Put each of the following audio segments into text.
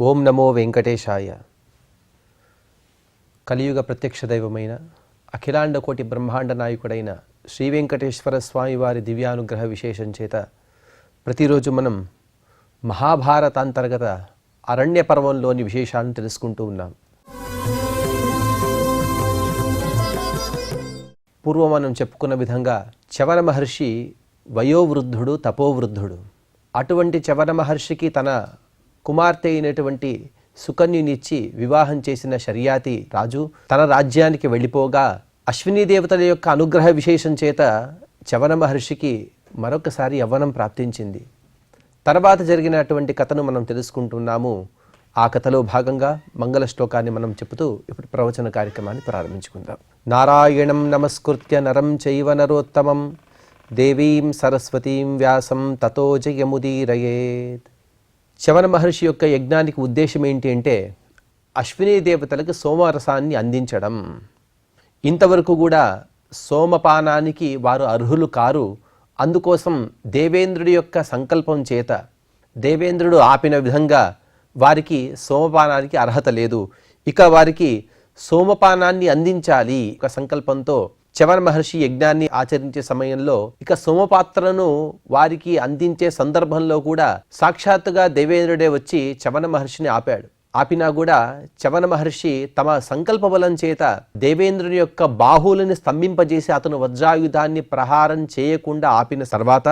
ఓం నమో వెంకటేశాయ. కలియుగ ప్రత్యక్ష దైవమైన అఖిలాండ కోటి బ్రహ్మాండ నాయకుడైన శ్రీ వెంకటేశ్వర స్వామి వారి దివ్యానుగ్రహ విశేషం చేత ప్రతిరోజు మనం మహాభారతాంతర్గత అరణ్య పర్వంలోని విశేషాలను తెలుసుకుంటూ ఉన్నాం. పూర్వం మనం చెప్పుకున్న విధంగా చవన మహర్షి వయోవృద్ధుడు, తపోవృద్ధుడు. అటువంటి చవన మహర్షికి తన కుమార్తె అయినటువంటి సుకన్యునిచ్చి వివాహం చేసిన శర్యాతి రాజు తన రాజ్యానికి వెళ్ళిపోగా అశ్విని దేవతల యొక్క అనుగ్రహ విశేషం చేత చవన మహర్షికి మరొకసారి యవ్వనం ప్రాప్తించింది. తర్వాత జరిగినటువంటి కథను మనం తెలుసుకుంటున్నాము. ఆ కథలో భాగంగా మంగళ శ్లోకాన్ని మనం చెబుతూ ఇప్పుడు ప్రవచన కార్యక్రమాన్ని ప్రారంభించుకుందాం. నారాయణం నమస్కృత్య నరం చైవ నరోత్తమం దేవీం సరస్వతీం వ్యాసం తతో జయముదీరయేత్. చవన మహర్షి యొక్క యజ్ఞానికి ఉద్దేశం ఏంటి అంటే అశ్విని దేవతలకు సోమరసాన్ని అందించడం. ఇంతవరకు కూడా సోమపానానికి వారు అర్హులు కారు. అందుకోసం దేవేంద్రుడి యొక్క సంకల్పం చేత దేవేంద్రుడు ఆపిన విధంగా వారికి సోమపానానికి అర్హత లేదు. ఇక వారికి సోమపానాన్ని అందించాలి ఒక సంకల్పంతో చవన మహర్షి యజ్ఞాన్ని ఆచరించే సమయంలో ఇక సోమపాత్రను వారికి అందించే సందర్భంలో కూడా సాక్షాత్తుగా దేవేంద్రుడే వచ్చి చవన మహర్షిని ఆపాడు. ఆపినా కూడా చవన మహర్షి తమ సంకల్ప బలం చేత దేవేంద్రుని యొక్క బాహువులను స్తంభింపజేసి అతను వజ్రాయుధాన్ని ప్రహారం చేయకుండా ఆపిన తర్వాత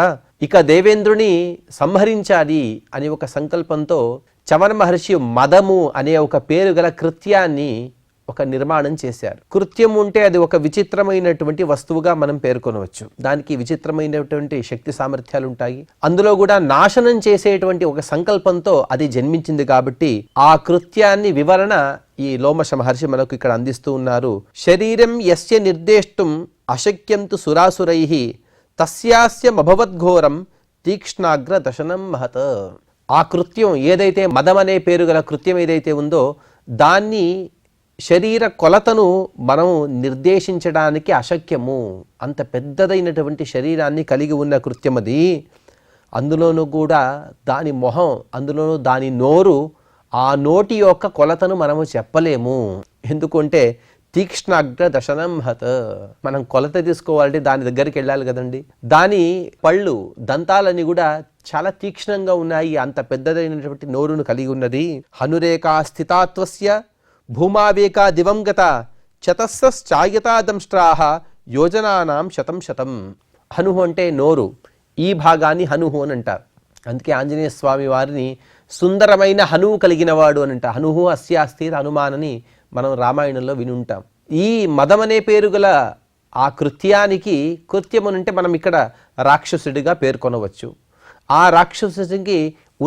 ఇక దేవేంద్రుని సంహరించాలి అని ఒక సంకల్పంతో చవన మహర్షి మదము అనే ఒక పేరు గల కృత్యాన్ని ఒక నిర్మాణం చేశారు. కృత్యం ఉంటే అది ఒక విచిత్రమైనటువంటి వస్తువుగా మనం పేర్కొనవచ్చు. దానికి విచిత్రమైనటువంటి శక్తి సామర్థ్యాలు ఉంటాయి. అందులో కూడా నాశనం చేసేటువంటి ఒక సంకల్పంతో అది జన్మించింది కాబట్టి ఆ కృత్యాన్ని వివరణ ఈ లోమశ మహర్షి మనకు ఇక్కడ అందిస్తూ ఉన్నారు. శరీరం యస్య నిర్దేష్టం అశక్యంతు సురాసురైః తస్యాస్యమభవద్ఘోరం తీక్ష్ణాగ్ర దశనం మహత్. ఆ కృత్యం ఏదైతే మదం అనే పేరు గల కృత్యం ఏదైతే ఉందో దాన్ని శరీర కొలతను మనం నిర్దేశించడానికి అశక్యము. అంత పెద్దదైనటువంటి శరీరాన్ని కలిగి ఉన్న కృత్యం అది. అందులోనూ కూడా దాని మొహం, అందులోనూ దాని నోరు, ఆ నోటి యొక్క కొలతను మనము చెప్పలేము. ఎందుకంటే తీక్ష్ణాగ్ర దశనం హత్. మనం కొలత తీసుకోవాలంటే దాని దగ్గరికి వెళ్ళాలి కదండి. దాని పళ్ళు, దంతాలన్నీ కూడా చాలా తీక్ష్ణంగా ఉన్నాయి. అంత పెద్దదైనటువంటి నోరును కలిగి ఉన్నది. హనురేకా స్థితాత్వస్య భూమావేకా దివంగత చతస్రశ్చాయతాదంష్ట్రాః యోజనానాం శతం శతం. హనుహు అంటే నోరు. ఈ భాగాన్ని హనుహు అని అంటారు. అందుకే ఆంజనేయ స్వామి వారిని సుందరమైన హనువు కలిగిన వాడు అని అంటారు. హనుహు అస్యాస్తి హనుమానని మనం రామాయణంలో విని ఉంటాం. ఈ మదమనే పేరు గల ఆ కృత్యానికి, కృత్యమునంటే మనం ఇక్కడ రాక్షసుడిగా పేర్కొనవచ్చు. ఆ రాక్షసుడికి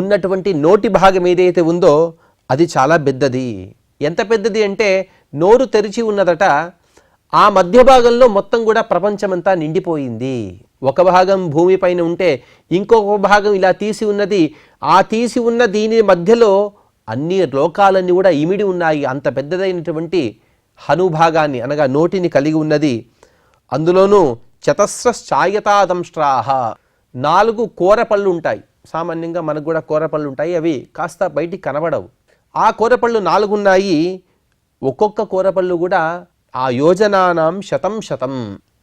ఉన్నటువంటి నోటి భాగం ఏదైతే ఉందో అది చాలా పెద్దది. ఎంత పెద్దది అంటే నోరు తెరిచి ఉన్నదట. ఆ మధ్య భాగంలో మొత్తం కూడా ప్రపంచమంతా నిండిపోయింది. ఒక భాగం భూమిపైన ఉంటే ఇంకొక భాగం ఇలా తీసి ఉన్నది. ఆ తీసి ఉన్న దీని మధ్యలో అన్ని లోకాలన్నీ కూడా ఇమిడి ఉన్నాయి. అంత పెద్దదైనటువంటి హనుభాగాన్ని అనగా నోటిని కలిగి ఉన్నది. అందులోనూ చతస్రశ్చాయతాదంష్ట్రాః 4 కోరపళ్ళు ఉంటాయి. సామాన్యంగా మనకు కూడా కోరపళ్ళు ఉంటాయి. అవి కాస్త బయటికి కనబడవు. ఆ కోరపళ్ళు 4 ఉన్నాయి. ఒక్కొక్క కోరపళ్ళు కూడా ఆ యోజనానాం శతం శతం.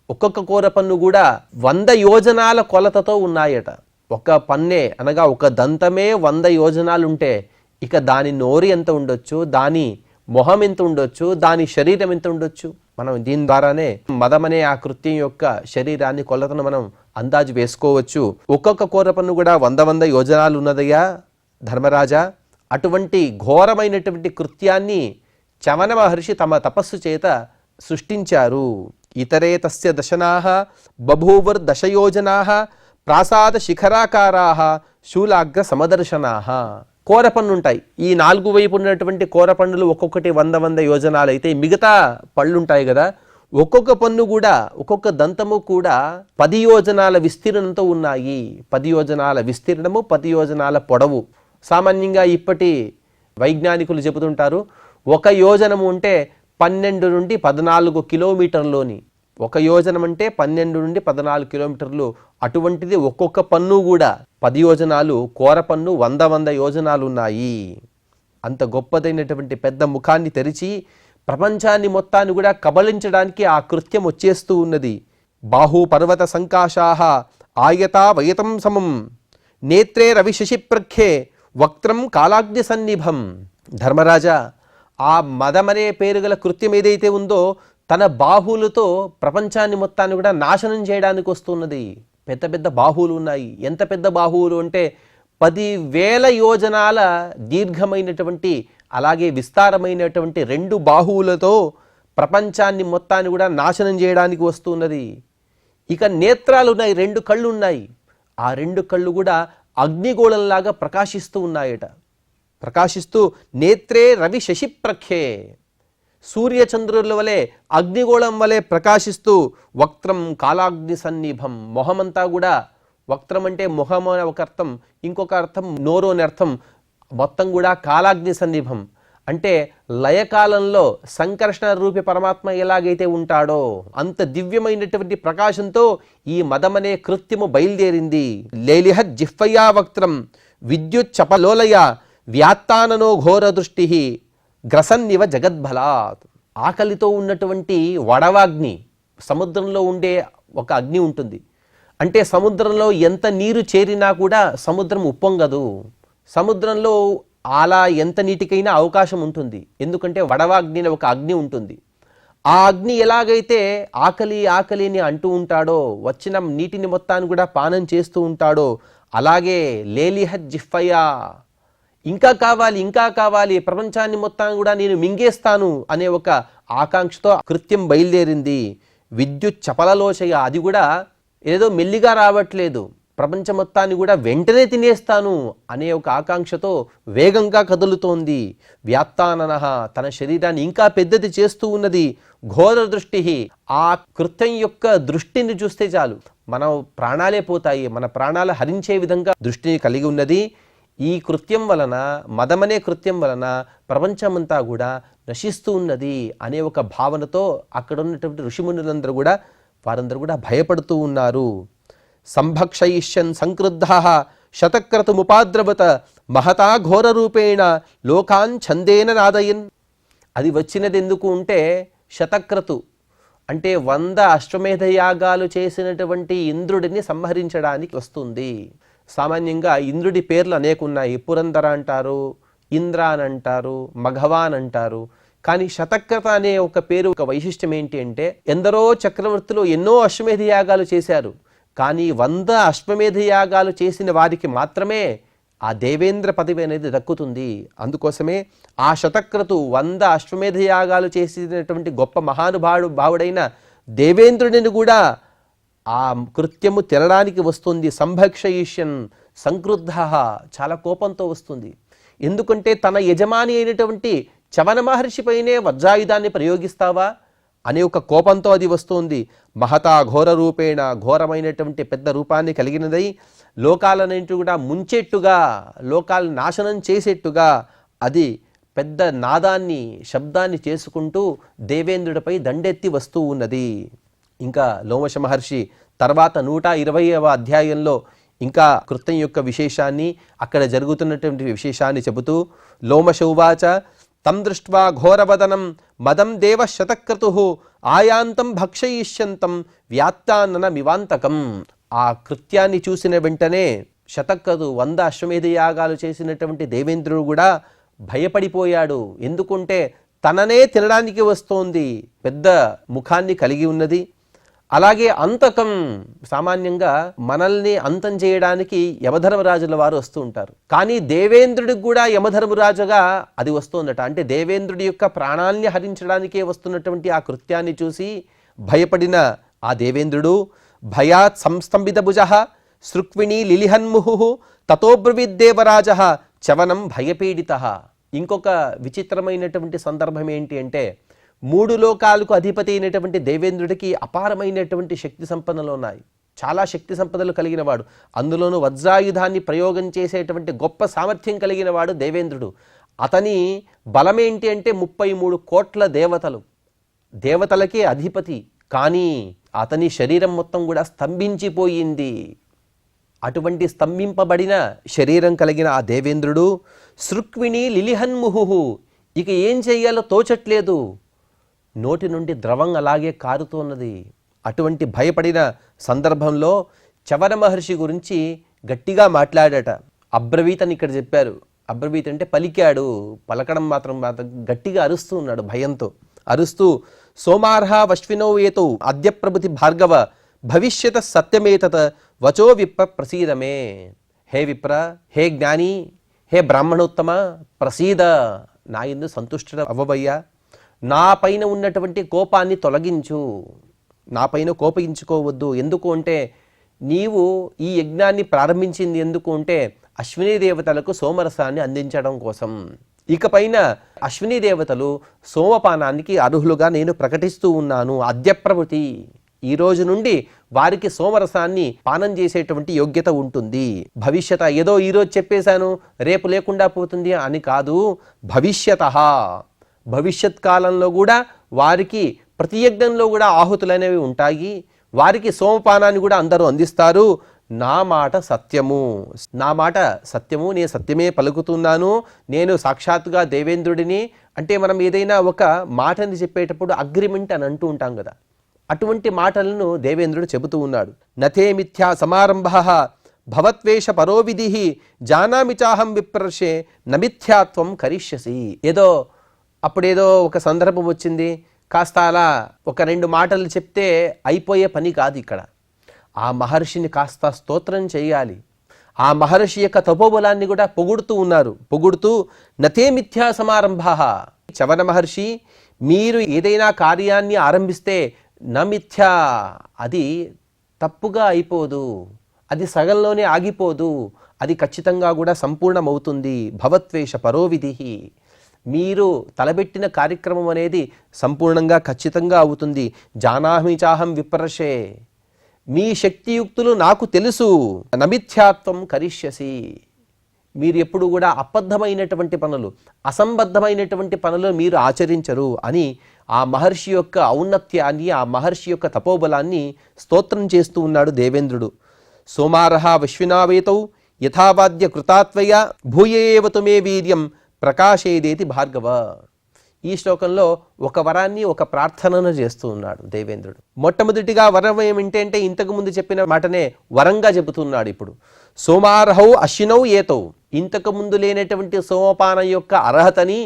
ఒక్కొక్క కోరపన్ను కూడా 100 యోజనాల కొలతతో ఉన్నాయట. ఒక పన్నే అనగా ఒక దంతమే 100 యోజనాలు ఉంటే ఇక దాని నోరు ఎంత ఉండొచ్చు, దాని మొహం ఎంత ఉండొచ్చు, దాని శరీరం ఎంత ఉండొచ్చు. మనం దీని ద్వారానే మదమనే ఆ కృత్యం యొక్క శరీరాన్ని కొలతను మనం అందాజు వేసుకోవచ్చు. ఒక్కొక్క కోరపన్ను కూడా 100 యోజనాలు ఉన్నదయ్యా ధర్మరాజా. అటువంటి ఘోరమైనటువంటి కృత్యాన్ని చవన మహర్షి తమ తపస్సు చేత సృష్టించారు. ఇతరే తస్య దశనాః బభూవుర్దశయోజనాః ప్రాసాద శిఖరాకారాః శూలాగ్ర సమదర్శనాః. కోరపన్నుంటాయి. ఈ 4 వైపు ఉన్నటువంటి కోరపన్నులు ఒక్కొక్కటి 100 యోజనాలు అయితే మిగతా పళ్ళుంటాయి కదా, ఒక్కొక్క పన్ను కూడా ఒక్కొక్క దంతము కూడా 10 యోజనాల విస్తీర్ణంతో ఉన్నాయి. 10 యోజనాల విస్తీర్ణము, 10 యోజనాల పొడవు. సామాన్యంగా ఇప్పటి వైజ్ఞానికులు చెబుతుంటారు 1 యోజనము అంటే 12 నుండి 14 కిలోమీటర్లోని. 1 యోజనం అంటే 12 నుండి 14 కిలోమీటర్లు. అటువంటిది ఒక్కొక్క పన్ను కూడా 10 యోజనాలు. కోర పన్ను 100 యోజనాలు ఉన్నాయి. అంత గొప్పదైనటువంటి పెద్ద ముఖాన్ని తెరిచి ప్రపంచాన్ని మొత్తాన్ని కూడా కబళించడానికి ఆ కృత్యం వచ్చేస్తూ ఉన్నది. బాహు పర్వత సంకాశాహ ఆయతా వయతం సమం నేత్రే రవిశశిప్రఖ్యే వక్త్రం కాలాగ్ని సన్నిభం. ధర్మరాజా, ఆ మదమనే పేరు గల కృత్యం ఏదైతే ఉందో తన బాహువులతో ప్రపంచాన్ని మొత్తాన్ని కూడా నాశనం చేయడానికి వస్తున్నది. పెద్ద పెద్ద బాహువులు ఉన్నాయి. ఎంత పెద్ద బాహువులు అంటే 10,000 యోజనాల దీర్ఘమైనటువంటి అలాగే విస్తారమైనటువంటి 2 బాహువులతో ప్రపంచాన్ని మొత్తాన్ని కూడా నాశనం చేయడానికి వస్తున్నది. ఇక నేత్రాలు ఉన్నాయి, 2 కళ్ళు ఉన్నాయి. ఆ 2 కళ్ళు కూడా అగ్నిగోళంలాగా ప్రకాశిస్తూ ఉన్నాయట. ప్రకాశిస్తూ నేత్రే రవి శశిప్రఖ్యే, సూర్యచంద్రుల వలె అగ్నిగోళం వలె ప్రకాశిస్తూ వక్త్రం కాలాగ్ని సన్నిభం, మొహమంతా కూడా, వక్త్రం అంటే మొహం అనే ఒక అర్థం, ఇంకొక అర్థం నోరు అనే అర్థం, మొత్తం కూడా కాలాగ్ని సన్నిభం అంటే లయకాలంలో సంకర్షణ రూపి పరమాత్మ ఎలాగైతే ఉంటాడో అంత దివ్యమైనటువంటి ప్రకాశంతో ఈ మదమనే కృత్యము బయలుదేరింది. లేలిహ జిహ్వయా వక్త్రం విద్యుత్ చపలోలయ వ్యాత్తాననో ఘోర దృష్టి గ్రసన్నివ జగద్బలాత్. ఆకలితో ఉన్నటువంటి వడవాగ్ని, సముద్రంలో ఉండే ఒక అగ్ని ఉంటుంది. అంటే సముద్రంలో ఎంత నీరు చేరినా కూడా సముద్రం ఉప్పొంగదు. సముద్రంలో అలా ఎంత నీటికైనా అవకాశం ఉంటుంది. ఎందుకంటే వడవాగ్ని అనే ఒక అగ్ని ఉంటుంది. ఆ అగ్ని ఎలాగైతే ఆకలి ఆకలి అని అంటూ ఉంటాడో, వచ్చిన నీటిని మొత్తాన్ని కూడా పానం చేస్తూ ఉంటాడో, అలాగే లేలిహ జిహ్వయా, ఇంకా కావాలి ఇంకా కావాలి, ప్రపంచాన్ని మొత్తాన్ని కూడా నేను మింగేస్తాను అనే ఒక ఆకాంక్షతో కృత్యం బయలుదేరింది. విద్యుత్ చపలలోచయ, అది కూడా ఏదో మెల్లిగా రావట్లేదు, ప్రపంచం మొత్తాన్ని కూడా వెంటనే తినేస్తాను అనే ఒక ఆకాంక్షతో వేగంగా కదులుతోంది. వ్యాత్తాననః, తన శరీరాన్ని ఇంకా పెద్దది చేస్తూ ఉన్నది. ఘోర దృష్టి, ఆ కృత్యం యొక్క దృష్టిని చూస్తే చాలు మన ప్రాణాలే పోతాయి, మన ప్రాణాలు హరించే విధంగా దృష్టిని కలిగి ఉన్నది. ఈ కృత్యం వలన, మదమనే కృత్యం వలన ప్రపంచమంతా కూడా నశిస్తూ ఉన్నది అనే ఒక భావనతో అక్కడ ఉన్నటువంటి ఋషిమునులందరూ కూడా వారందరూ కూడా భయపడుతూ ఉన్నారు. సంభక్షయిష్యన్ సంక్రుద్ధః శతక్రతుముపాద్రవత మహతా ఘోర రూపేణ లోకాన్ ఛందేన నాదయన్. అది వచ్చినది ఎందుకు అంటే శతక్రతు అంటే 100 అశ్వమేధ యాగాలు చేసినటువంటి ఇంద్రుడిని సంహరించడానికి వస్తుంది. సామాన్యంగా ఇంద్రుడి పేర్లు అనేక ఉన్నాయి. పురంధర అంటారు, ఇంద్ర అని అంటారు, మఘవాన్ అంటారు. కానీ శతక్రత అనే ఒక పేరు ఒక వైశిష్ట్యం ఏంటి అంటే, ఎందరో చక్రవర్తులు ఎన్నో అశ్వమేధ యాగాలు చేశారు. కానీ 100 అశ్వమేధ యాగాలు చేసిన వారికి మాత్రమే ఆ దేవేంద్ర పదవి అనేది దక్కుతుంది. అందుకోసమే ఆ శతక్రతు 100 అశ్వమేధ యాగాలు చేసినటువంటి గొప్ప భావుడైన దేవేంద్రుడిని కూడా ఆ కృత్యము తినడానికి వస్తుంది. సంభక్షయిష్యన్ సంక్రుద్ధ, చాలా కోపంతో వస్తుంది. ఎందుకంటే తన యజమాని అయినటువంటి చవన మహర్షిపైనే వజ్రాయుధాన్ని ప్రయోగిస్తావా అనే ఒక కోపంతో అది వస్తుంది. మహతా ఘోర రూపేణ, ఘోరమైనటువంటి పెద్ద రూపాన్ని కలిగినదై లోకాలన్నింటి కూడా ముంచెట్టుగా, లోకాలను నాశనం చేసేట్టుగా అది పెద్ద నాదాన్ని, శబ్దాన్ని చేసుకుంటూ దేవేంద్రుడిపై దండెత్తి వస్తూ ఉన్నది. ఇంకా లోమశ మహర్షి తర్వాత 120వ అధ్యాయంలో ఇంకా కృత్యం యొక్క విశేషాన్ని, అక్కడ జరుగుతున్నటువంటి విశేషాన్ని చెబుతూ లోమశ ఉవాచ తం దృష్ట్వా ఘోరవదనం మదం దేవ శతక్రతుః ఆయాంతం భక్షయిష్యంతం వ్యాత్తానన మివాంతకం. ఆ కృత్యాన్ని చూసిన వెంటనే శతక్రతు 100 అశ్వమేధ యాగాలు చేసినటువంటి దేవేంద్రుడు కూడా భయపడిపోయాడు. ఎందుకంటే తననే తినడానికి వస్తోంది, పెద్ద ముఖాన్ని కలిగి ఉన్నది. అలాగే అంతకం, సామాన్యంగా మనల్ని అంతం చేయడానికి యమధర్మరాజుల వారు వస్తూ ఉంటారు. కానీ దేవేంద్రుడికి కూడా యమధర్మరాజుగా అది వస్తోందట. అంటే దేవేంద్రుడి యొక్క ప్రాణాల్ని హరించడానికే వస్తున్నటువంటి ఆ కృత్యాన్ని చూసి భయపడిన ఆ దేవేంద్రుడు భయాత్ సంస్తంభిత భుజః సృక్విణీ లిలిహన్ముహుః తతోబ్రవీద్దేవరాజః చవనం భయపీడితః. ఇంకొక విచిత్రమైనటువంటి సందర్భం ఏంటి అంటే, 3 లోకాలకు అధిపతి అయినటువంటి దేవేంద్రుడికి అపారమైనటువంటి శక్తి సంపదలు ఉన్నాయి. చాలా శక్తి సంపదలు కలిగిన వాడు. అందులోనూ వజ్రాయుధాన్ని ప్రయోగం చేసేటువంటి గొప్ప సామర్థ్యం కలిగిన వాడు దేవేంద్రుడు. అతని బలమేంటి అంటే 33 కోట్ల దేవతలు, దేవతలకే అధిపతి. కానీ అతని శరీరం మొత్తం కూడా స్తంభించిపోయింది. అటువంటి స్తంభింపబడిన శరీరం కలిగిన ఆ దేవేంద్రుడు సృక్విణి లిలిహన్ముహు, ఇక ఏం చెయ్యాలో తోచట్లేదు. నోటి నుండి ద్రవం అలాగే కారుతున్నది. అటువంటి భయపడిన సందర్భంలో చవన మహర్షి గురించి గట్టిగా మాట్లాడట. అబ్రవీత్ అని ఇక్కడ చెప్పారు. అబ్రవీత్ అంటే పలికాడు, పలకడం మాత్రం గట్టిగా అరుస్తూ ఉన్నాడు. భయంతో అరుస్తూ సోమార్హ వశ్వినో ఏతో అద్య ప్రభుతి భార్గవ భవిష్యత సత్యమేతత్ వచో విప్ర ప్రసీదమే. హే విప్ర, హే జ్ఞాని, హే బ్రాహ్మణోత్తమ, ప్రసీద, నా యందు సంతుష్ట అవ్వబయ్యా. నా పైన ఉన్నటువంటి కోపాన్ని తొలగించు, నా పైన కోపగించుకోవద్దు. ఎందుకు అంటే నీవు ఈ యజ్ఞాన్ని ప్రారంభించింది ఎందుకు అంటే అశ్వినీ దేవతలకు సోమరసాన్ని అందించడం కోసం. ఇకపైన అశ్వినీ దేవతలు సోమపానానికి అర్హులుగా నేను ప్రకటిస్తూ ఉన్నాను. అద్యప్రభృతి, ఈ రోజు నుండి వారికి సోమరసాన్ని పానం చేసేటువంటి యోగ్యత ఉంటుంది. భవిష్యత ఏదో ఈరోజు చెప్పేశాను రేపు లేకుండా పోతుంది అని కాదు. భవిష్యత్ కాలంలో కూడా వారికి ప్రతి యజ్ఞంలో కూడా ఆహుతులు అనేవి ఉంటాయి. వారికి సోమపానాన్ని కూడా అందరూ అందిస్తారు. నా మాట సత్యము, నా మాట సత్యము, నేను సత్యమే పలుకుతున్నాను. నేను సాక్షాత్తుగా దేవేంద్రుడిని. అంటే మనం ఏదైనా ఒక మాటని చెప్పేటప్పుడు అగ్రిమెంట్ అని అంటూ ఉంటాం కదా, అటువంటి మాటలను దేవేంద్రుడు చెబుతూ ఉన్నాడు. నతే మిథ్యా సమారంభః భవత్వేష పరోవిధి జానామి చాహం విప్రర్షే నమిథ్యాత్వం కరిష్యసి. ఏదో అప్పుడేదో ఒక సందర్భం వచ్చింది, కాస్త అలా ఒక రెండు మాటలు చెప్తే అయిపోయే పని కాదు. ఇక్కడ ఆ మహర్షిని కాస్త స్తోత్రం చేయాలి. ఆ మహర్షి యొక్క తపోబలాన్ని కూడా పొగుడుతూ ఉన్నారు. పొగుడుతూ నతే మిథ్యా సమారంభః, చవన మహర్షి మీరు ఏదైనా కార్యాన్ని ఆరంభిస్తే నమిథ్యా, అది తప్పుగా అయిపోదు, అది సగంలోనే ఆగిపోదు, అది ఖచ్చితంగా కూడా సంపూర్ణమవుతుంది. భవత్వేష పరోవిధి, మీరు తలబెట్టిన కార్యక్రమం అనేది సంపూర్ణంగా ఖచ్చితంగా అవుతుంది. జానామి చాహం విప్రర్షే, మీ శక్తియుక్తులు నాకు తెలుసు. నమిథ్యాత్వం కరిష్యసి, మీరు ఎప్పుడు కూడా అబద్ధమైనటువంటి పనులు, అసంబద్ధమైనటువంటి పనులు మీరు ఆచరించరు అని ఆ మహర్షి యొక్క ఔన్నత్యాన్ని, ఆ మహర్షి యొక్క తపోబలాన్ని స్తోత్రం చేస్తూ ఉన్నాడు దేవేంద్రుడు. సోమారహ విశ్వినావేతౌ యథావాద్య కృతాత్వయ భూయేవతు మే వీర్యం ప్రకాశేదేతి భార్గవ. ఈ శ్లోకంలో ఒక వరాన్ని, ఒక ప్రార్థనను చేస్తూ ఉన్నాడు దేవేంద్రుడు. మొట్టమొదటిగా వరం ఏమిటంటే ఇంతకు ముందు చెప్పిన మాటనే వరంగా చెబుతున్నాడు. ఇప్పుడు సోమార్హౌ అశ్వినౌ ఏతౌ, ఇంతకు ముందు లేనటువంటి సోమపానం యొక్క అర్హతని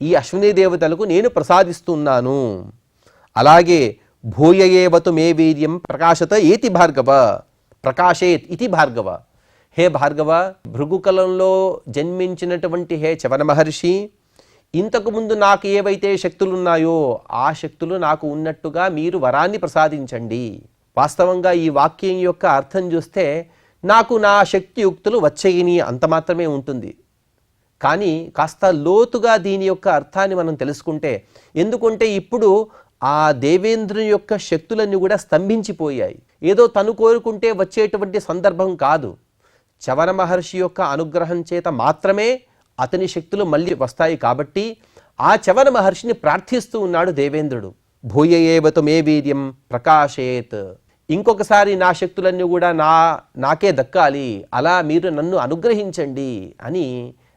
ఈ అశ్విని దేవతలకు నేను ప్రసాదిస్తున్నాను. అలాగే భూయేవతు మే వీర్యం ప్రకాశత ఏతి భార్గవ, ప్రకాశేత్ ఇది భార్గవ. హే భార్గవ, భృగుకలంలో జన్మించినటువంటి హే చవన మహర్షి, ఇంతకుముందు నాకు ఏవైతే శక్తులున్నాయో ఆ శక్తులు నాకు ఉన్నట్టుగా మీరు వరాన్ని ప్రసాదించండి. వాస్తవంగా ఈ వాక్యం యొక్క అర్థం చూస్తే నాకు నా శక్తియుక్తులు వచ్చేయని అంత మాత్రమే ఉంటుంది. కానీ కాస్త లోతుగా దీని యొక్క అర్థాన్ని మనం తెలుసుకుంటే, ఎందుకంటే ఇప్పుడు ఆ దేవేంద్రుని యొక్క శక్తులన్నీ కూడా స్తంభించిపోయాయి. ఏదో తను కోరుకుంటే వచ్చేటువంటి సందర్భం కాదు. చవన మహర్షి యొక్క అనుగ్రహం చేత మాత్రమే అతని శక్తులు మళ్ళీ వస్తాయి. కాబట్టి ఆ చవన మహర్షిని ప్రార్థిస్తూ ఉన్నాడు దేవేంద్రుడు. భూయేవతు మే వీర్యం ప్రకాశేత్, ఇంకొకసారి నా శక్తులన్నీ కూడా నాకే దక్కాలి, అలా మీరు నన్ను అనుగ్రహించండి అని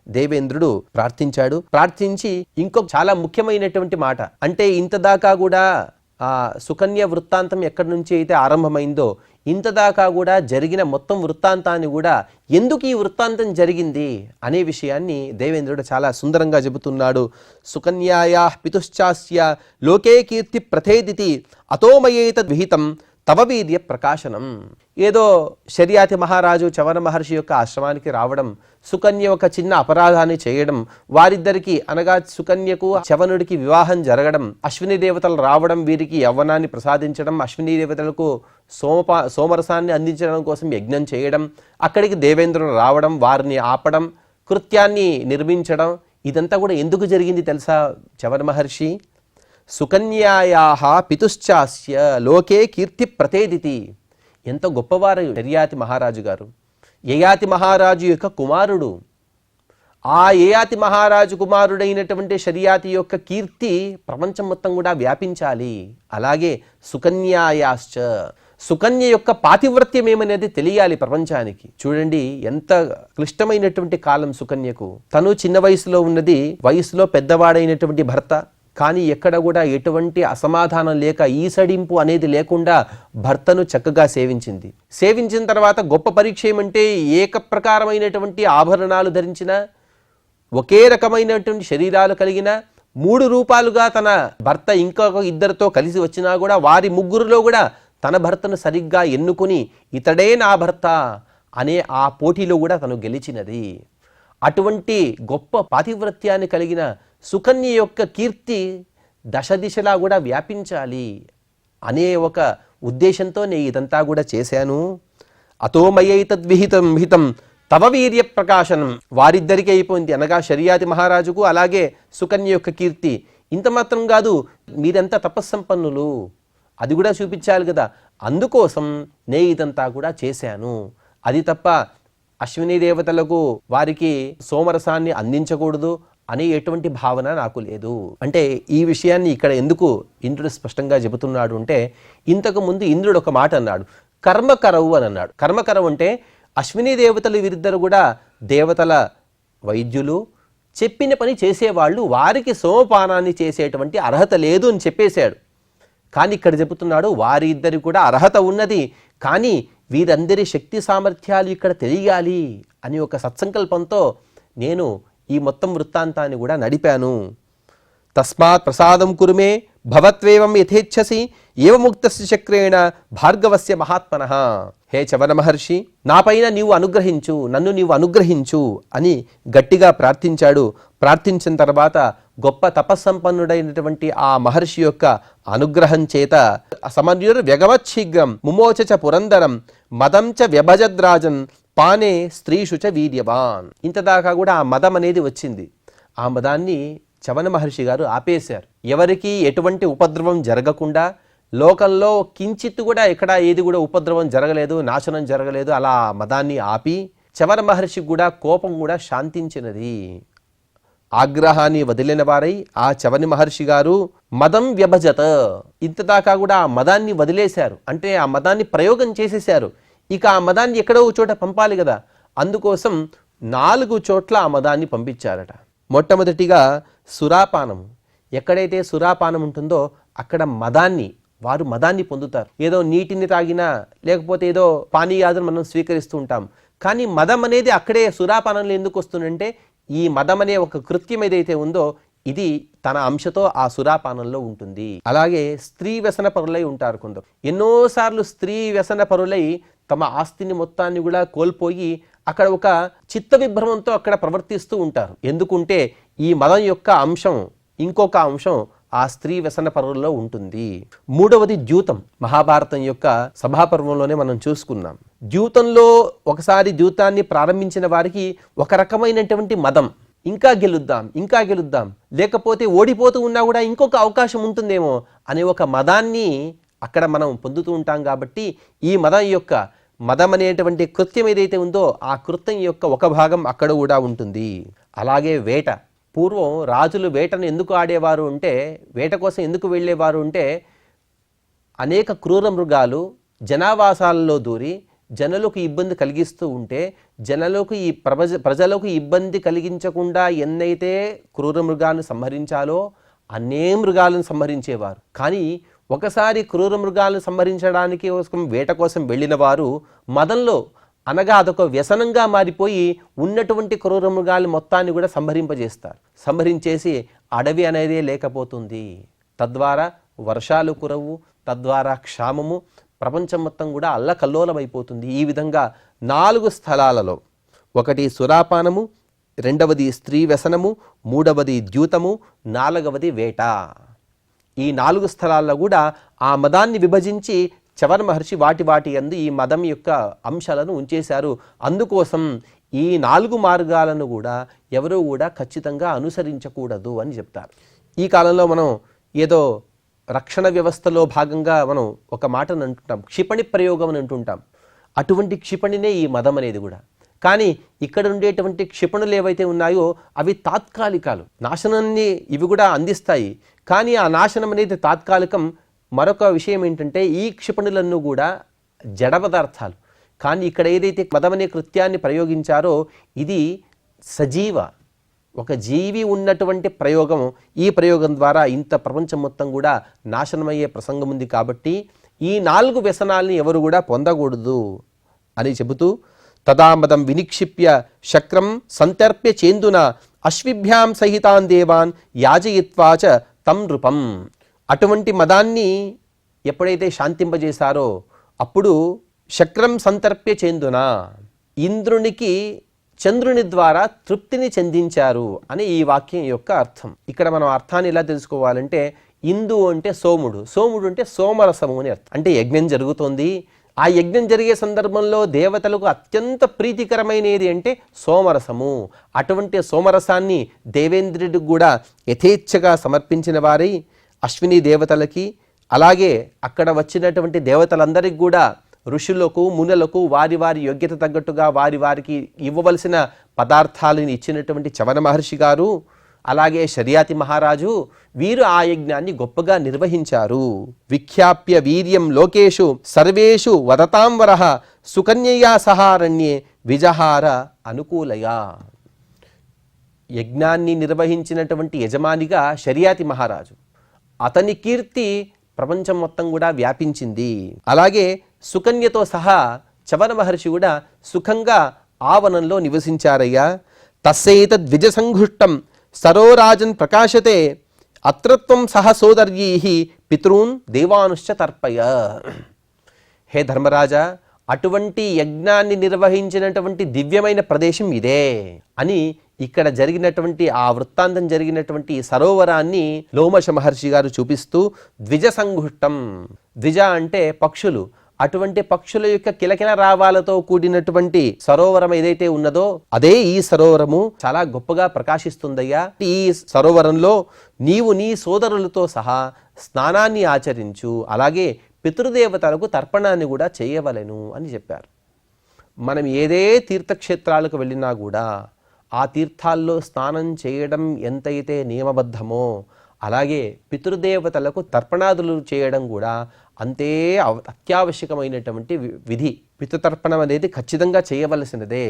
దేవేంద్రుడు ప్రార్థించాడు. ప్రార్థించి ఇంకొక చాలా ముఖ్యమైనటువంటి మాట, అంటే ఇంతదాకా కూడా ఆ సుకన్య వృత్తాంతం ఎక్కడి నుంచి అయితే ఆరంభమైందో ఇంతదాకా కూడా జరిగిన మొత్తం వృత్తాంతాన్ని కూడా ఎందుకు ఈ వృత్తాంతం జరిగింది అనే విషయాన్ని దేవేంద్రుడు చాలా సుందరంగా చెబుతున్నాడు. సుకన్యాయా పితుశ్చాస్య లోకే కీర్తి ప్రథేదితి అతోమయేతద్ విహితం తవ వీర్య ప్రకాశనం. ఏదో శర్యాతి మహారాజు చవన మహర్షి యొక్క ఆశ్రమానికి రావడం, సుకన్య ఒక చిన్న అపరాధాన్ని చేయడం, వారిద్దరికి అనగా సుకన్యకు చవనుడికి వివాహం జరగడం, అశ్విని దేవతలు రావడం, వీరికి యవ్వనాన్ని ప్రసాదించడం, అశ్విని దేవతలకు సోమరసాన్ని అందించడం కోసం యజ్ఞం చేయడం, అక్కడికి దేవేంద్రుడు రావడం, వారిని ఆపడం, కృత్యాన్ని నిర్మించడం, ఇదంతా కూడా ఎందుకు జరిగింది తెలుసా చవన మహర్షి? సుకన్యాయాః పితుశ్చాస్య లోకే కీర్తి ప్రతేదితి. ఎంత గొప్పవారు యయాతి మహారాజు గారు. యయాతి మహారాజు యొక్క కుమారుడు. ఆ యయాతి మహారాజు కుమారుడైనటువంటి శర్యాతి యొక్క కీర్తి ప్రపంచం మొత్తం కూడా వ్యాపించాలి. అలాగే సుకన్యాయాశ్చ, సుకన్య యొక్క పాతివ్రత్యం ఏమనేది తెలియాలి ప్రపంచానికి. చూడండి ఎంత క్లిష్టమైనటువంటి కాలం సుకన్యకు. తను చిన్న వయసులో ఉన్నది, వయసులో పెద్దవాడైనటువంటి భర్త, కానీ ఎక్కడ కూడా ఎటువంటి అసమాధానం లేక ఈసడింపు అనేది లేకుండా భర్తను చక్కగా సేవించింది. సేవించిన తర్వాత గొప్ప పరీక్ష ఏమంటే ఏకప్రకారమైనటువంటి ఆభరణాలు ధరించిన, ఒకే రకమైనటువంటి శరీరాలు కలిగిన, 3 రూపాలుగా తన భర్త ఇంకొక ఇద్దరితో కలిసి వచ్చినా కూడా వారి ముగ్గురులో కూడా తన భర్తను సరిగ్గా ఎన్నుకుని ఇతడే నా భర్త అనే ఆ పోటీలో కూడా తను గెలిచినది. అటువంటి గొప్ప పాతివ్రత్యాన్ని కలిగిన సుకన్య యొక్క కీర్తి దశ దిశలా కూడా వ్యాపించాలి అనే ఒక ఉద్దేశంతో నేను ఇదంతా కూడా చేశాను. అతోమయైతద్విహితం విహితం తవ వీర్య ప్రకాశనం. వారిద్దరికీ అయిపోయింది, అనగా శర్యాతి మహారాజుకు అలాగే సుకన్య యొక్క కీర్తి. ఇంత మాత్రం కాదు, మీరంతా తపస్సంపన్నులు, అది కూడా చూపించాలి కదా. అందుకోసం నే ఇదంతా కూడా చేశాను. అది తప్ప అశ్విని దేవతలకు వారికి సోమరసాన్ని అందించకూడదు అనే ఎటువంటి భావన నాకు లేదు. అంటే ఈ విషయాన్ని ఇక్కడ ఎందుకు ఇంద్రుడు స్పష్టంగా చెబుతున్నాడు అంటే, ఇంతకు ముందు ఇంద్రుడు ఒక మాట అన్నాడు, కర్మకరవు అని అన్నాడు. కర్మకరవు అంటే అశ్విని దేవతలు వీరిద్దరు కూడా దేవతల వైద్యులు, చెప్పిన పని చేసేవాళ్ళు, వారికి సోమపానాన్ని చేసేటువంటి అర్హత లేదు అని చెప్పేశాడు. కానీ ఇక్కడ చెబుతున్నాడు వారి ఇద్దరికి కూడా అర్హత ఉన్నది, కానీ వీరందరి శక్తి సామర్థ్యాలు ఇక్కడ తెలియాలి అని ఒక సత్సంకల్పంతో నేను ఈ మొత్తం వృత్తాంతాన్ని కూడా నడిపాను. తస్మాత్ ప్రసాదం కురుమే భవత్వేవం యథేచ్ఛసి ఏవముక్తస్య చక్రేణ భార్గవస్య మహాత్మనః. హే చవన మహర్షి, నాపైన నీవు అనుగ్రహించు, నన్ను నీవు అనుగ్రహించు అని గట్టిగా ప్రార్థించాడు. ప్రార్థించిన తర్వాత గొప్ప తపస్సంపన్నుడైనటువంటి ఆ మహర్షి యొక్క అనుగ్రహం చేత సమన్యుర్ వ్యగవచ్చీఘ్రం ముమోచ పురందరం మదం చ వ్యభజద్రాజన్ పానే స్త్రీషు చ వీర్యవాన్. ఇంతదాకా కూడా ఆ మదం అనేది వచ్చింది. ఆ మదాన్ని చవన మహర్షి గారు ఆపేశారు. ఎవరికి ఎటువంటి ఉపద్రవం జరగకుండా, లోకంలో కించిత్తు కూడా ఎక్కడ ఏది కూడా ఉపద్రవం జరగలేదు, నాశనం జరగలేదు, అలా మదాన్ని ఆపి చవన మహర్షికి కూడా కోపం కూడా శాంతించినది. ఆగ్రహాన్ని వదిలిన వారై ఆ చవని మహర్షి గారు మదం వ్యభజత, ఇంతదాకా కూడా ఆ మదాన్ని వదిలేశారు, అంటే ఆ మదాన్ని ప్రయోగం చేసేశారు. ఇక ఆ మదాన్ని ఎక్కడో చోట పంపాలి కదా, అందుకోసం 4 చోట్ల ఆ మదాన్ని పంపించారట. మొట్టమొదటిగా సురాపానం. ఎక్కడైతే సురాపానం ఉంటుందో అక్కడ వారు మదాన్ని పొందుతారు. ఏదో నీటిని తాగినా లేకపోతే ఏదో పానీయాదులు మనం స్వీకరిస్తూ ఉంటాం, కానీ మదం అనేది అక్కడే సురాపానంలో ఎందుకు వస్తుందంటే, ఈ మదం అనే ఒక కృత్యం ఏదైతే ఉందో ఇది తన అంశతో ఆ సురాపానంలో ఉంటుంది. అలాగే స్త్రీ వ్యసన పరులై ఉంటారు కొందరు. ఎన్నోసార్లు స్త్రీ వ్యసన పరులై తమ ఆస్తిని మొత్తాన్ని కూడా కోల్పోయి అక్కడ ఒక చిత్త విభ్రమంతో అక్కడ ప్రవర్తిస్తూ ఉంటారు. ఎందుకుంటే ఈ మదం యొక్క అంశం, ఇంకొక అంశం ఆ స్త్రీ వ్యసన పరుల్లో ఉంటుంది. 3వది ద్యూతం. మహాభారతం యొక్క సభాపర్వంలోనే మనం చూసుకున్నాం. ద్యూతంలో ఒకసారి ద్యూతాన్ని ప్రారంభించిన వారికి ఒక రకమైనటువంటి మదం, ఇంకా గెలుద్దాం, లేకపోతే ఓడిపోతూ ఉన్నా కూడా ఇంకొక అవకాశం ఉంటుందేమో అనే ఒక మదాన్ని అక్కడ మనం పొందుతూ ఉంటాం. కాబట్టి ఈ మదం అనేటువంటి కృత్యం ఏదైతే ఉందో ఆ కృత్యం యొక్క ఒక భాగం అక్కడ కూడా ఉంటుంది. అలాగే వేట. పూర్వం రాజులు వేటను ఎందుకు ఆడేవారు అంటే, వేట కోసం ఎందుకు వెళ్ళేవారు అంటే, అనేక క్రూర మృగాలు జనావాసాలలో దూరి జనులకు ఇబ్బంది కలిగిస్తూ ఉంటే, ప్రజలకు ఇబ్బంది కలిగించకుండా ఎన్నైతే క్రూర మృగాలను సంహరించాలో అన్నే మృగాలను సంహరించేవారు. కానీ ఒకసారి క్రూర మృగాలను సంహరించడానికి వేట కోసం వెళ్ళిన వారు మదంలో, అనగా అదొక వ్యసనంగా మారిపోయి ఉన్నటువంటి క్రూర మృగాలు మొత్తాన్ని కూడా సంహరించేసి అడవి అనేదే లేకపోతుంది. తద్వారా వర్షాలు కురవు, తద్వారా క్షామము, ప్రపంచం మొత్తం కూడా అల్లకల్లోలమైపోతుంది. ఈ విధంగా 4 స్థలాలలో, ఒకటి సురాపానము, 2వది స్త్రీ వ్యసనము, 3వది ద్యూతము, 4వది వేట. ఈ 4 స్థలాల్లో కూడా ఆ మదాన్ని విభజించి చవన మహర్షి వాటి యందు ఈ మదం యొక్క అంశాలను ఉంచేశారు. అందుకోసం ఈ 4 మార్గాలను కూడా ఎవరూ కూడా ఖచ్చితంగా అనుసరించకూడదు అని చెప్తారు. ఈ కాలంలో మనం ఏదో రక్షణ వ్యవస్థలో భాగంగా మనం ఒక మాటను అంటుంటాం, క్షిపణి ప్రయోగం అని అంటుంటాం. అటువంటి క్షిపణినే ఈ మదం అనేది కూడా. కానీ ఇక్కడ ఉండేటువంటి క్షిపణులు ఏవైతే ఉన్నాయో అవి తాత్కాలికాలు, నాశనాన్ని ఇవి కూడా అందిస్తాయి. కానీ ఆ నాశనం అనేది తాత్కాలికం. మరొక విషయం ఏంటంటే, ఈ క్షిపణులను కూడా జడ పదార్థాలు. కానీ ఇక్కడ ఏదైతే మదమనే కృత్యాన్ని ప్రయోగించారో ఇది సజీవ, ఒక జీవి ఉన్నటువంటి ప్రయోగం. ఈ ప్రయోగం ద్వారా ఇంత ప్రపంచం మొత్తం కూడా నాశనమయ్యే ప్రసంగం ఉంది. కాబట్టి ఈ 4 వ్యసనాల్ని ఎవరు కూడా పొందకూడదు అని చెబుతూ తదామదం వినిక్షిప్య శక్రం సంతర్ప్య చేందున అశ్విభ్యాం సహితాన్ దేవాన్ యాజయిత్వాచ తం నృపం. అటువంటి మదాన్ని ఎప్పుడైతే శాంతింపజేశారో అప్పుడు శక్రం సంతర్ప్య చేందున ఇంద్రునికి చంద్రుని ద్వారా తృప్తిని చెందించారు అని ఈ వాక్యం యొక్క అర్థం. ఇక్కడ మనం అర్థాన్ని ఎలా తెలుసుకోవాలంటే ఇందు అంటే సోముడు, సోముడు అంటే సోమరసము అని అర్థం. అంటే యజ్ఞం జరుగుతోంది, ఆ యజ్ఞం జరిగే సందర్భంలో దేవతలకు అత్యంత ప్రీతికరమైనది అంటే సోమరసము. అటువంటి సోమరసాన్ని దేవేంద్రుడికి కూడా యథేచ్ఛగా సమర్పించిన వారి అశ్విని దేవతలకి, అలాగే అక్కడ వచ్చినటువంటి దేవతలందరికీ కూడా ఋషులకు మునులకు వారి వారి యోగ్యత తగ్గట్టుగా వారి వారికి ఇవ్వవలసిన పదార్థాలను ఇచ్చినటువంటి చవన మహర్షి గారు, అలాగే శర్యాతి మహారాజు, వీరు ఆ యజ్ఞాన్ని గొప్పగా నిర్వహించారు. విఖ్యాప్య వీర్యం లోకేషు సర్వేషు వదతాం వరః సుకన్యయా సహారణ్యే విజహార అనుకూలయా. యజ్ఞాన్ని నిర్వహించినటువంటి యజమానిగా శర్యాతి మహారాజు, అతని కీర్తి ప్రపంచం మొత్తం కూడా వ్యాపించింది. అలాగే సుకన్యతో సహా చవన మహర్షి కూడా సుఖంగా ఆవనంలో నివసించారయ్యా. తస్సైత ద్విజ సంఘుష్టం సరోరాజన్ ప్రకాశతే అత్రత్వం సహ సోదర్యై పితॄన్ దేవానుశ్చ తర్పయ. హే ధర్మరాజా, అటువంటి యజ్ఞాన్ని నిర్వహించినటువంటి దివ్యమైన ప్రదేశం ఇదే అని ఇక్కడ జరిగినటువంటి ఆ వృత్తాంతం జరిగినటువంటి సరోవరాన్ని లోమశ మహర్షి గారు చూపిస్తూ ద్విజ సంఘుష్టం, ద్విజ అంటే పక్షులు, అటువంటి పక్షుల యొక్క కిలకిల రావాలతో కూడినటువంటి సరోవరం ఏదైతే ఉన్నదో అదే ఈ సరోవరము. చాలా గొప్పగా ప్రకాశిస్తుందయ్యా. ఈ సరోవరంలో నీవు నీ సోదరులతో సహా స్నానాన్ని ఆచరించు, అలాగే పితృదేవతలకు తర్పణాన్ని కూడా చేయవలెను అని చెప్పారు. మనం ఏదే తీర్థక్షేత్రాలకు వెళ్ళినా కూడా ఆ తీర్థాల్లో స్నానం చేయడం ఎంతైతే నియమబద్ధమో అలాగే పితృదేవతలకు తర్పణాదులు చేయడం కూడా అంతే అత్యావశ్యకమైనటువంటి విధి. పితృతర్పణం అనేది ఖచ్చితంగా చేయవలసినదే.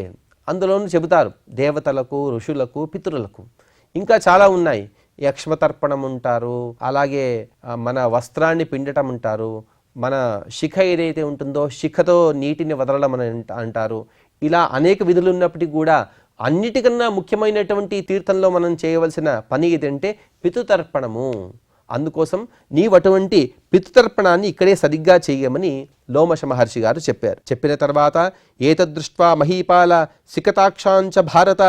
అందులోనూ చెబుతారు దేవతలకు, ఋషులకు, పితరులకు. ఇంకా చాలా ఉన్నాయి. యక్ష్మతర్పణం ఉంటారు, అలాగే మన వస్త్రాన్ని పిండటం అంటారు, మన శిఖ ఏదైతే ఉంటుందో శిఖతో నీటిని వదలడం అని అంటారు. ఇలా అనేక విధులు ఉన్నప్పటికీ కూడా అన్నిటికన్నా ముఖ్యమైనటువంటి తీర్థంలో మనం చేయవలసిన పని ఏదంటే పితృతర్పణము. అందుకోసం నీవటువంటి పితృతర్పణాన్ని ఇక్కడే సరిగ్గా చేయమని లోమశ మహర్షి గారు చెప్పారు. చెప్పిన తర్వాత ఏతదృష్ట్వా మహీపాల సికతాక్షాంచ భారత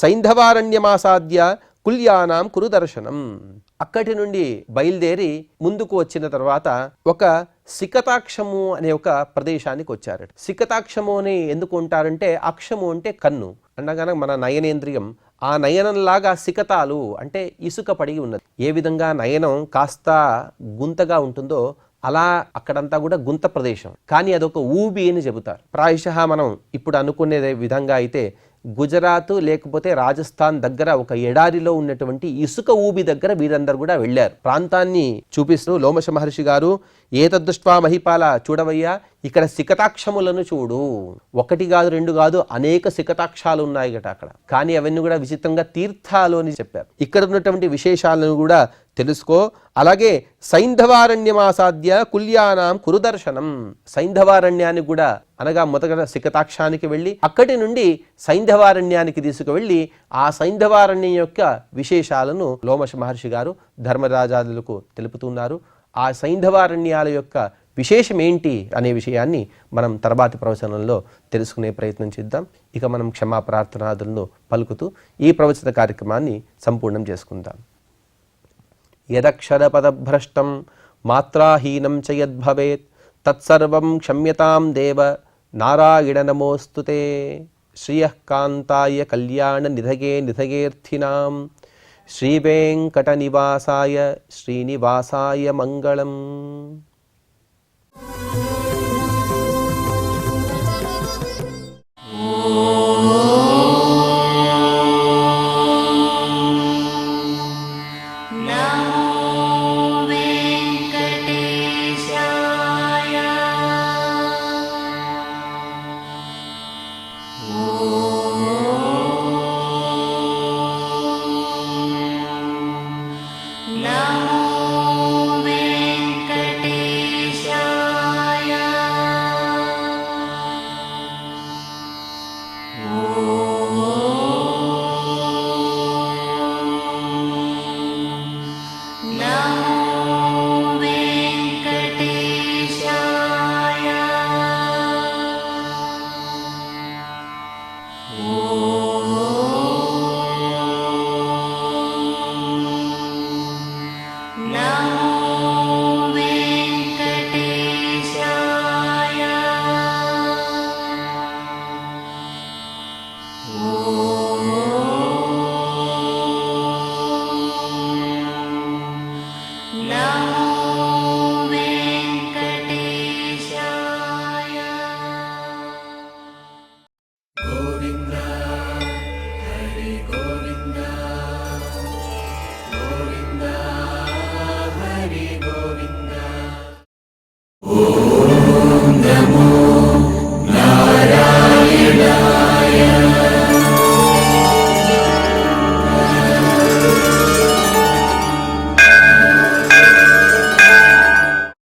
సైంధవారణ్యమాసాద్య కుల్యానాం కురు దర్శనం. అక్కడి నుండి బయలుదేరి ముందుకు వచ్చిన తర్వాత ఒక సికతాక్షము అనే ఒక ప్రదేశానికి వచ్చారట. సికతాక్షము అని ఎందుకు ఉంటారంటే అక్షము అంటే కన్ను అనగానే మన నయనేంద్రియం, ఆ నయనంలాగా సికతాలు అంటే ఇసుక పడి ఉన్నది. ఏ విధంగా నయనం కాస్త గుంతగా ఉంటుందో అలా అక్కడంతా కూడా గుంత ప్రదేశం, కానీ అదొక ఊబి అని చెబుతారు. ప్రాయశః మనం ఇప్పుడు అనుకునే విధంగా అయితే గుజరాత్ లేకపోతే రాజస్థాన్ దగ్గర ఒక ఎడారిలో ఉన్నటువంటి ఇసుక ఊబి దగ్గర వీరందరూ కూడా వెళ్ళారు. ప్రాంతాన్ని చూపిస్తూ లోమశ మహర్షి గారు ఏతదృష్ట్వా మహిపాల, చూడవయ్యా ఇక్కడ సికతాక్షములను చూడు. ఒకటి కాదు, రెండు కాదు, అనేక సికతాక్షాలు ఉన్నాయి గట అక్కడ. కానీ అవన్నీ కూడా విచిత్రంగా తీర్థాలు అని చెప్పారు. ఇక్కడ ఉన్నటువంటి విశేషాలను కూడా తెలుసుకో. అలాగే సైంధవారణ్యమాసాద్య కుల్యానాం కురు దర్శనం. సైంధవారణ్యానికి కూడా అనగా మొదట సికతాక్షానికి వెళ్ళి అక్కడి నుండి సైంధవారణ్యానికి తీసుకువెళ్ళి ఆ సైంధవారణ్యం యొక్క విశేషాలను లోమశ మహర్షి గారు ధర్మరాజాదులకు తెలుపుతున్నారు. ఆ సైంధవారణ్యాల యొక్క విశేషం ఏంటి అనే విషయాన్ని మనం తర్వాతి ప్రవచనంలో తెలుసుకునే ప్రయత్నం చేద్దాం. ఇక మనం క్షమా ప్రార్థనాదులను పలుకుతూ ఈ ప్రవచన కార్యక్రమాన్ని సంపూర్ణం చేసుకుందాం. యదక్షరపదభ్రష్టం మాత్రాహీనం చ యద్భవేత్ తత్సర్వం క్షమ్యతాం దేవ నారాయణ నమోస్తుతే. శ్రియః కాంతాయ కళ్యాణ నిధగే నిధగేర్థినాం శ్రీవేంకటనివాసాయ శ్రీనివాసాయ మంగళం.